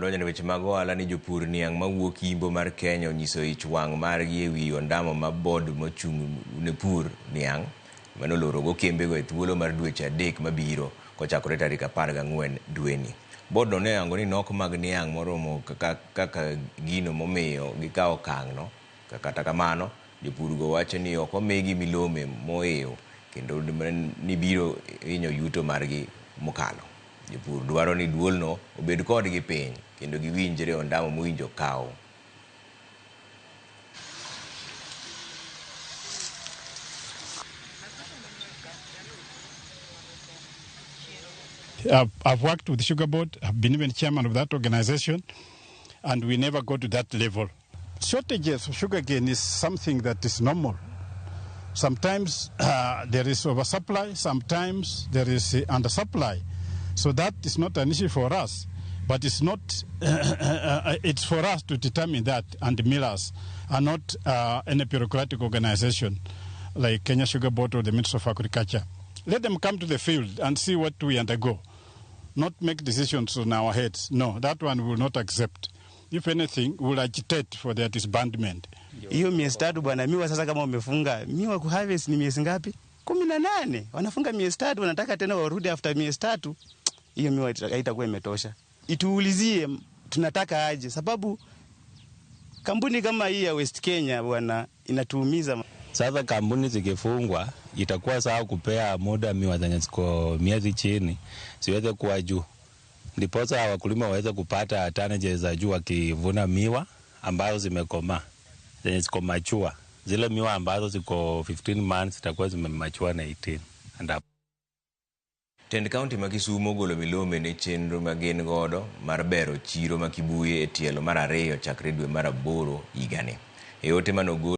wadonjo ne weche mag ohala ni jopur niang' mawuok Imbo mar Kenya onyiso ich wang' margi ewi ondamo ma bod mochung' ne pur niang' manolorogo kembego e thuolo mar dweche 3 mabiro kochakore tarik 14 dweni. Bodno ne oyango ni nok mag niang' moromo kaka gino momiyo gikawo okang'no. Kata kamano, jopurgo wacho ni ok omigi milome moewo kendo ni biro hinyo yuto margi mokalo. Jopur dwaro ni duolno obed kodgi piny kendo giwinjre ondamo mowinjo kawo. I've worked with Sugar Board. I've been even chairman of that organization, and we never go to that level. Shortages of sugarcane is something that is normal. Sometimes there is oversupply, sometimes there is undersupply. So that is not an issue for us, but it's not. It's for us to determine that, and the millers are not any bureaucratic organization like Kenya Sugar Board or the Ministry of Agriculture. Let them come to the field and see what we undergo. Not make decisions on our heads. No, that one we will not accept. If anything, we will agitate for their disbandment. Hiyo miezi 3 bwana, miwa sasa kama umefunga, miwa kuharvest ni miezi ngapi? 18. Wanafunga miezi 3, wanataka tena warudi after miezi 3. Hiyo miwa haitakuwa imetosha. Ituulizie tunataka aje, sababu kampuni kama hii ya West Kenya bwana inatuumiza. Sasa kampuni zikifungwa itakuwa sawa kupea muda miwa zenye ziko miezi chini siweze kuwa juu. Ndiposa wakulima waweze kupata tonnages za juu wakivuna miwa ambazo zimekomaa, zenye ziko mature. Zile miwa ambazo ziko 15 months zitakuwa zimemature na 18 and up. Tend County ma Kisumo golo milome ne chenro magen godo mar bero chiro ma Kibuye e tielo mar 2 chakre dwe mar 8 higani. E ote manogo